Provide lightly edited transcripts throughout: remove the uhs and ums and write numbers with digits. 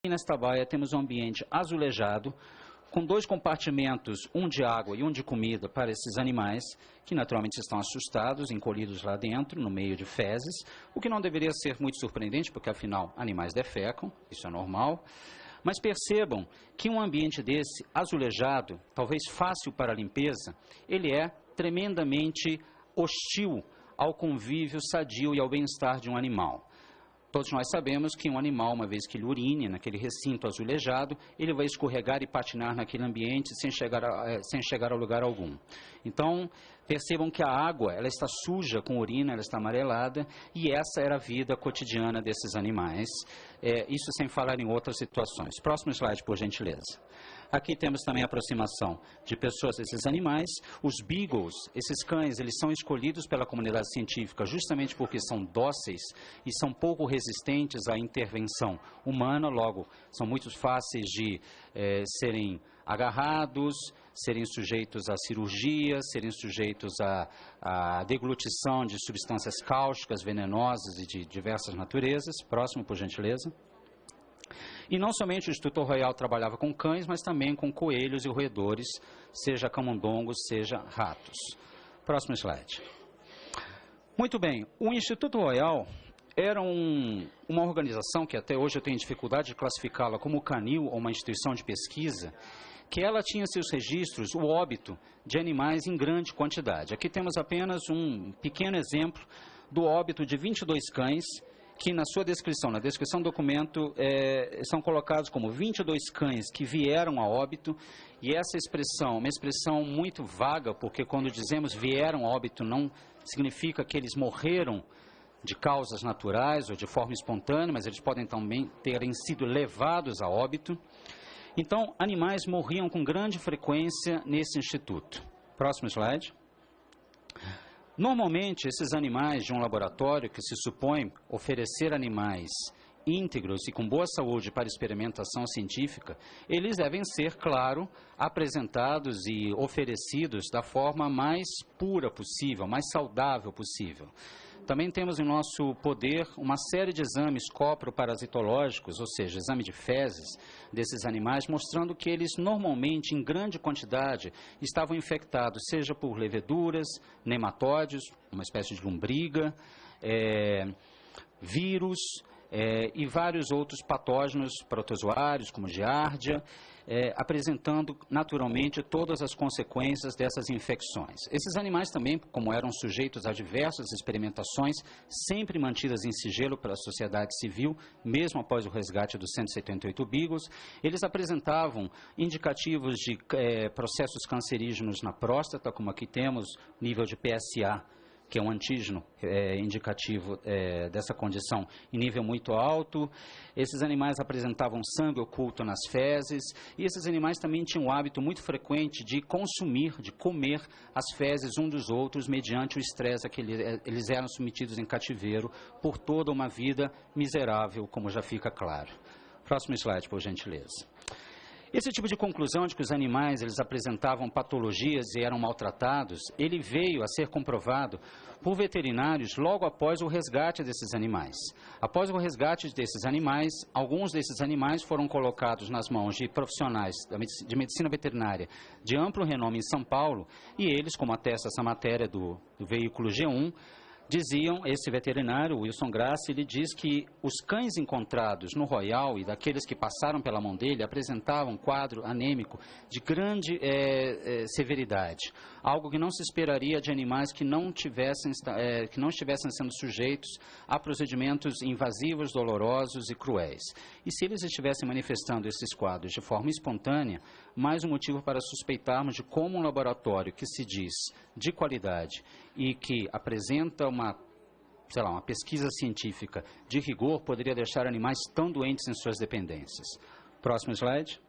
E nesta baia temos um ambiente azulejado, com 2 compartimentos, um de água e um de comida para esses animais, que naturalmente estão assustados, encolhidos lá dentro, no meio de fezes, o que não deveria ser muito surpreendente, porque afinal animais defecam, isso é normal. Mas percebam que um ambiente desse, azulejado, talvez fácil para a limpeza, ele é tremendamente hostil ao convívio sadio e ao bem-estar de um animal. Todos nós sabemos que um animal, uma vez que ele urine naquele recinto azulejado, ele vai escorregar e patinar naquele ambiente sem chegar a lugar algum. Então, percebam que a água, ela está suja com urina, ela está amarelada, e essa era a vida cotidiana desses animais, isso sem falar em outras situações. Próximo slide, por gentileza. Aqui temos também a aproximação de pessoas desses animais. Os beagles, esses cães, eles são escolhidos pela comunidade científica justamente porque são dóceis e são pouco resistentes à intervenção humana, logo, são muito fáceis de serem agarrados, serem sujeitos a cirurgias, serem sujeitos à deglutição de substâncias cáusticas, venenosas e de diversas naturezas. Próximo, por gentileza. E não somente o Instituto Royal trabalhava com cães, mas também com coelhos e roedores, seja camundongos, seja ratos. Próximo slide. Muito bem, o Instituto Royal era uma organização que até hoje eu tenho dificuldade de classificá-la como canil ou uma instituição de pesquisa, que ela tinha seus registros o óbito de animais em grande quantidade. Aqui temos apenas um pequeno exemplo do óbito de 22 cães, que na sua descrição, na descrição do documento, são colocados como 22 cães que vieram a óbito, e essa expressão, uma expressão muito vaga, porque quando dizemos vieram a óbito não significa que eles morreram de causas naturais ou de forma espontânea, mas eles podem também terem sido levados a óbito. Então, animais morriam com grande frequência nesse instituto. Próximo slide. Normalmente, esses animais de um laboratório que se supõe oferecer animais íntegros e com boa saúde para experimentação científica, eles devem ser, claro, apresentados e oferecidos da forma mais pura possível, mais saudável possível. Também temos em nosso poder uma série de exames coproparasitológicos, ou seja, exame de fezes desses animais, mostrando que eles normalmente, em grande quantidade, estavam infectados, seja por leveduras, nematóides, uma espécie de lombriga, vírus, e vários outros patógenos protozoários, como giardia, apresentando naturalmente todas as consequências dessas infecções. Esses animais também, como eram sujeitos a diversas experimentações, sempre mantidas em sigilo pela sociedade civil, mesmo após o resgate dos 178 beagles, eles apresentavam indicativos de processos cancerígenos na próstata, como aqui temos nível de PSA, que é um antígeno indicativo dessa condição em nível muito alto. Esses animais apresentavam sangue oculto nas fezes, e esses animais também tinham o hábito muito frequente de consumir, de comer as fezes um dos outros mediante o estresse a que eles eram submetidos em cativeiro por toda uma vida miserável, como já fica claro. Próximo slide, por gentileza. Esse tipo de conclusão de que os animais eles apresentavam patologias e eram maltratados, ele veio a ser comprovado por veterinários logo após o resgate desses animais. Após o resgate desses animais, alguns desses animais foram colocados nas mãos de profissionais de medicina veterinária de amplo renome em São Paulo, e eles, como atesta essa matéria do veículo G1, diziam, esse veterinário, Wilson Grassi, ele diz que os cães encontrados no Royal e daqueles que passaram pela mão dele apresentavam um quadro anêmico de grande severidade, algo que não se esperaria de animais que não estivessem sendo sujeitos a procedimentos invasivos, dolorosos e cruéis. E se eles estivessem manifestando esses quadros de forma espontânea, mais um motivo para suspeitarmos de como um laboratório que se diz de qualidade e que apresenta uma pesquisa científica de rigor poderia deixar animais tão doentes em suas dependências. Próximo slide.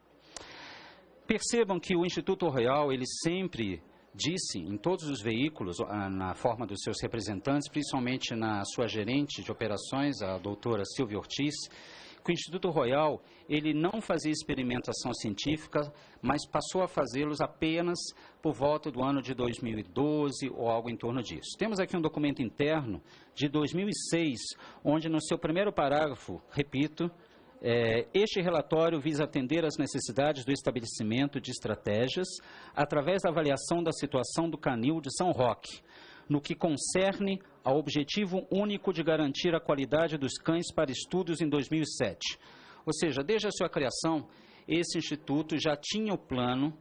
Percebam que o Instituto Royal, ele sempre disse em todos os veículos, na forma dos seus representantes, principalmente na sua gerente de operações, a doutora Silvia Ortiz, que o Instituto Royal ele não fazia experimentação científica, mas passou a fazê-los apenas por volta do ano de 2012 ou algo em torno disso. Temos aqui um documento interno de 2006, onde no seu primeiro parágrafo, repito, Este relatório visa atender às necessidades do estabelecimento de estratégias através da avaliação da situação do canil de São Roque, no que concerne ao objetivo único de garantir a qualidade dos cães para estudos em 2007. Ou seja, desde a sua criação, esse instituto já tinha o plano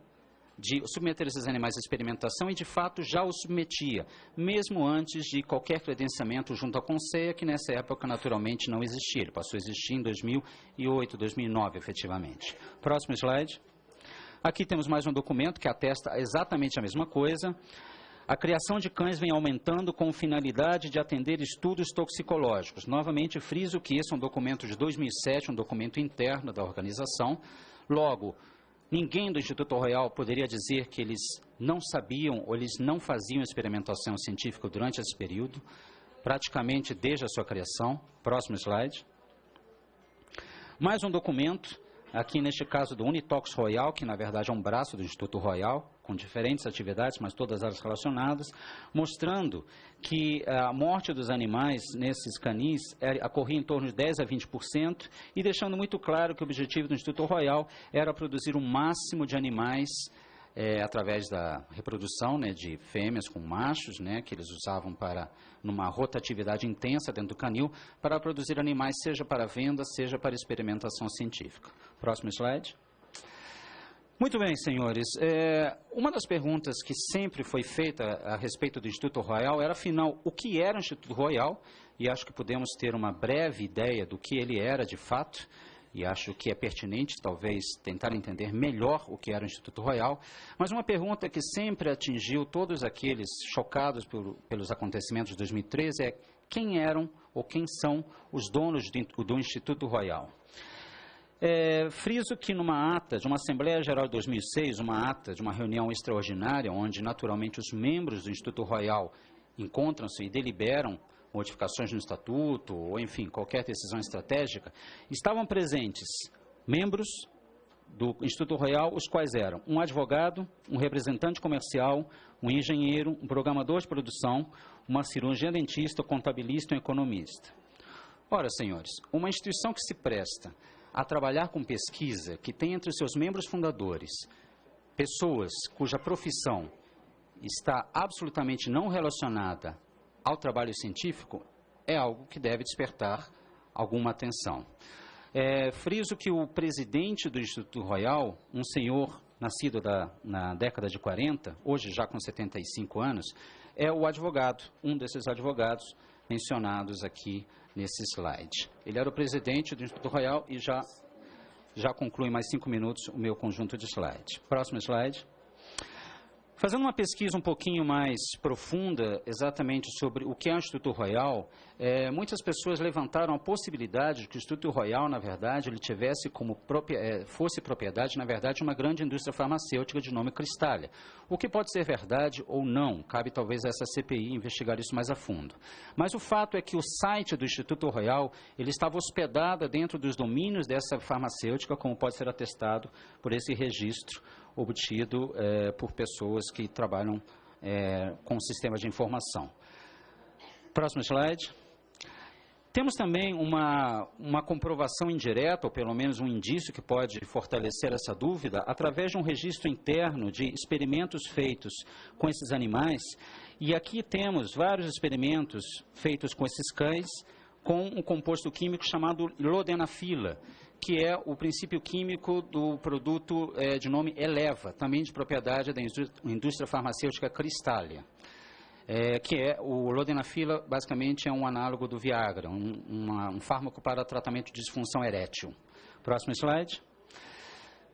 de submeter esses animais à experimentação e, de fato, já os submetia, mesmo antes de qualquer credenciamento junto à Conceia, que nessa época, naturalmente, não existia. Ele passou a existir em 2008, 2009, efetivamente. Próximo slide. Aqui temos mais um documento que atesta exatamente a mesma coisa. A criação de cães vem aumentando com finalidade de atender estudos toxicológicos. Novamente, friso que esse é um documento de 2007, um documento interno da organização. Logo, ninguém do Instituto Royal poderia dizer que eles não sabiam ou eles não faziam experimentação científica durante esse período, praticamente desde a sua criação. Próximo slide. Mais um documento, aqui neste caso do Unitox Royal, que na verdade é um braço do Instituto Royal, com diferentes atividades, mas todas elas relacionadas, mostrando que a morte dos animais nesses canis ocorria em torno de 10% a 20%, e deixando muito claro que o objetivo do Instituto Royal era produzir o máximo de animais através da reprodução de fêmeas com machos, que eles usavam para, numa rotatividade intensa dentro do canil, para produzir animais, seja para venda, seja para experimentação científica. Próximo slide. Muito bem, senhores. Uma das perguntas que sempre foi feita a respeito do Instituto Royal era, afinal, o que era o Instituto Royal? E acho que podemos ter uma breve ideia do que ele era de fato, e acho que é pertinente, talvez, tentar entender melhor o que era o Instituto Royal. Mas uma pergunta que sempre atingiu todos aqueles chocados pelos acontecimentos de 2013 é: quem eram ou quem são os donos do Instituto Royal? Friso que numa ata de uma Assembleia Geral de 2006, uma ata de uma reunião extraordinária, onde naturalmente os membros do Instituto Royal encontram-se e deliberam modificações no estatuto, ou enfim, qualquer decisão estratégica, estavam presentes membros do Instituto Royal, os quais eram um advogado, um representante comercial, um engenheiro, um programador de produção, uma cirurgiã dentista, contabilista e um economista. Ora, senhores, uma instituição que se presta a trabalhar com pesquisa, que tem entre os seus membros fundadores pessoas cuja profissão está absolutamente não relacionada ao trabalho científico, é algo que deve despertar alguma atenção. Friso que o presidente do Instituto Royal, um senhor nascido na década de 40, hoje já com 75 anos, é o advogado, um desses advogados mencionados aqui nesse slide. Ele era o presidente do Instituto Royal e já conclui mais 5 minutos o meu conjunto de slides. Próximo slide. Fazendo uma pesquisa um pouquinho mais profunda exatamente sobre o que é o Instituto Royal, muitas pessoas levantaram a possibilidade de que o Instituto Royal, na verdade, ele tivesse fosse propriedade, na verdade, de uma grande indústria farmacêutica de nome Cristália. O que pode ser verdade ou não, cabe talvez a essa CPI investigar isso mais a fundo. Mas o fato é que o site do Instituto Royal, ele estava hospedado dentro dos domínios dessa farmacêutica, como pode ser atestado por esse registro obtido por pessoas que trabalham com sistemas de informação. Próximo slide. Temos também uma comprovação indireta, ou pelo menos um indício que pode fortalecer essa dúvida, através de um registro interno de experimentos feitos com esses animais. E aqui temos vários experimentos feitos com esses cães, com um composto químico chamado lodenafila, que é o princípio químico do produto de nome Eleva, também de propriedade da indústria farmacêutica Cristália, que o lodenafila, basicamente, é um análogo do Viagra, um fármaco para tratamento de disfunção erétil. Próximo slide.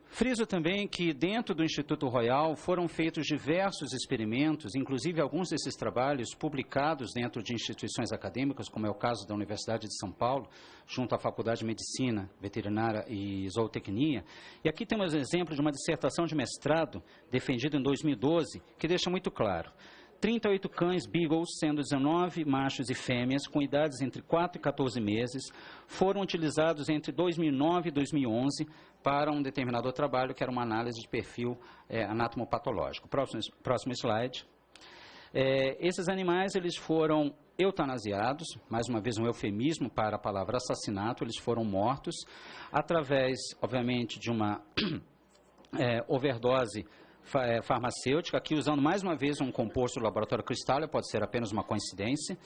Friso também que dentro do Instituto Royal foram feitos diversos experimentos, inclusive alguns desses trabalhos publicados dentro de instituições acadêmicas, como é o caso da Universidade de São Paulo, junto à Faculdade de Medicina Veterinária e Zootecnia. E aqui temos um exemplo de uma dissertação de mestrado defendida em 2012, que deixa muito claro: 38 cães Beagles, sendo 19 machos e fêmeas, com idades entre 4 e 14 meses, foram utilizados entre 2009 e 2011 para um determinado trabalho, que era uma análise de perfil anatomopatológico. Próximo slide. Esses animais eles foram eutanasiados, mais uma vez um eufemismo para a palavra assassinato, eles foram mortos através, obviamente, de uma overdose farmacêutica, aqui usando mais uma vez um composto do laboratório Cristália, pode ser apenas uma coincidência,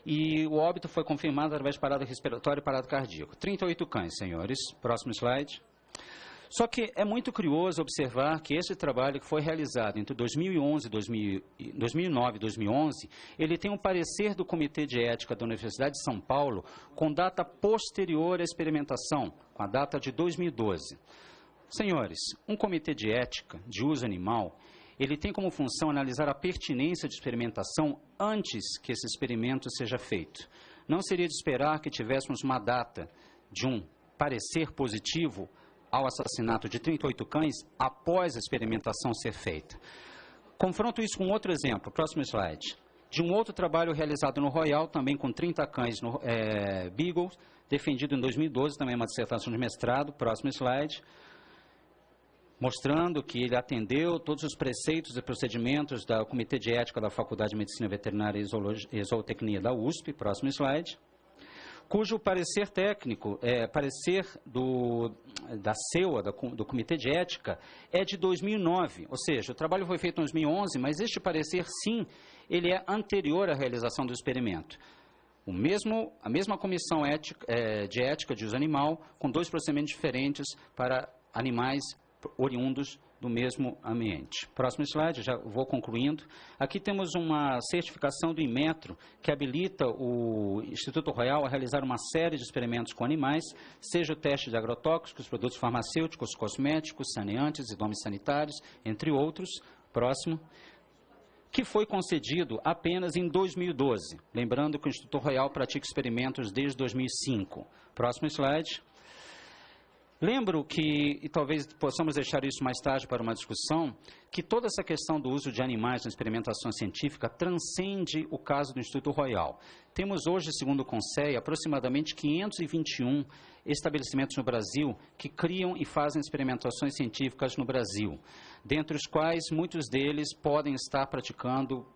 e o óbito foi confirmado através de parada respiratória e parada cardíaca. 38 cães, senhores. Próximo slide. Só que é muito curioso observar que esse trabalho que foi realizado entre 2009 e 2011, ele tem um parecer do Comitê de Ética da Universidade de São Paulo com data posterior à experimentação, com a data de 2012. Senhores, um comitê de ética de uso animal, ele tem como função analisar a pertinência de experimentação antes que esse experimento seja feito. Não seria de esperar que tivéssemos uma data de um parecer positivo ao assassinato de 38 cães após a experimentação ser feita. Confronto isso com outro exemplo, próximo slide, de um outro trabalho realizado no Royal, também com 30 cães Beagles, defendido em 2012, também uma dissertação de mestrado, próximo slide, mostrando que ele atendeu todos os preceitos e procedimentos do Comitê de Ética da Faculdade de Medicina Veterinária e Zootecnia da USP, próximo slide, cujo parecer técnico, parecer da CEUA, do Comitê de Ética, é de 2009, ou seja, o trabalho foi feito em 2011, mas este parecer, sim, ele é anterior à realização do experimento. A mesma comissão de ética de uso animal, com 2 procedimentos diferentes para animais oriundos do mesmo ambiente. Próximo slide, já vou concluindo. Aqui temos uma certificação do Inmetro que habilita o Instituto Royal a realizar uma série de experimentos com animais, seja o teste de agrotóxicos, produtos farmacêuticos, cosméticos, saneantes e domes sanitários, entre outros. Próximo. Que foi concedido apenas em 2012. Lembrando que o Instituto Royal pratica experimentos desde 2005. Próximo slide. Lembro que, e talvez possamos deixar isso mais tarde para uma discussão, que toda essa questão do uso de animais na experimentação científica transcende o caso do Instituto Royal. Temos hoje, segundo o CONSEI, aproximadamente 521 estabelecimentos no Brasil que criam e fazem experimentações científicas no Brasil, dentre os quais muitos deles podem estar praticando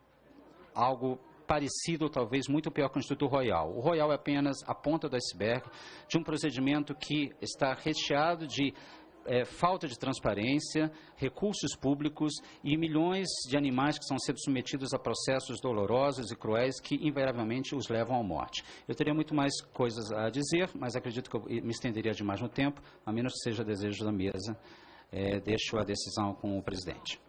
algo parecido, talvez muito pior que o Instituto Royal. O Royal é apenas a ponta do iceberg de um procedimento que está recheado de falta de transparência, recursos públicos e milhões de animais que estão sendo submetidos a processos dolorosos e cruéis que invariavelmente os levam à morte. Eu teria muito mais coisas a dizer, mas acredito que eu me estenderia demais no tempo, a menos que seja desejo da mesa. Deixo a decisão com o presidente.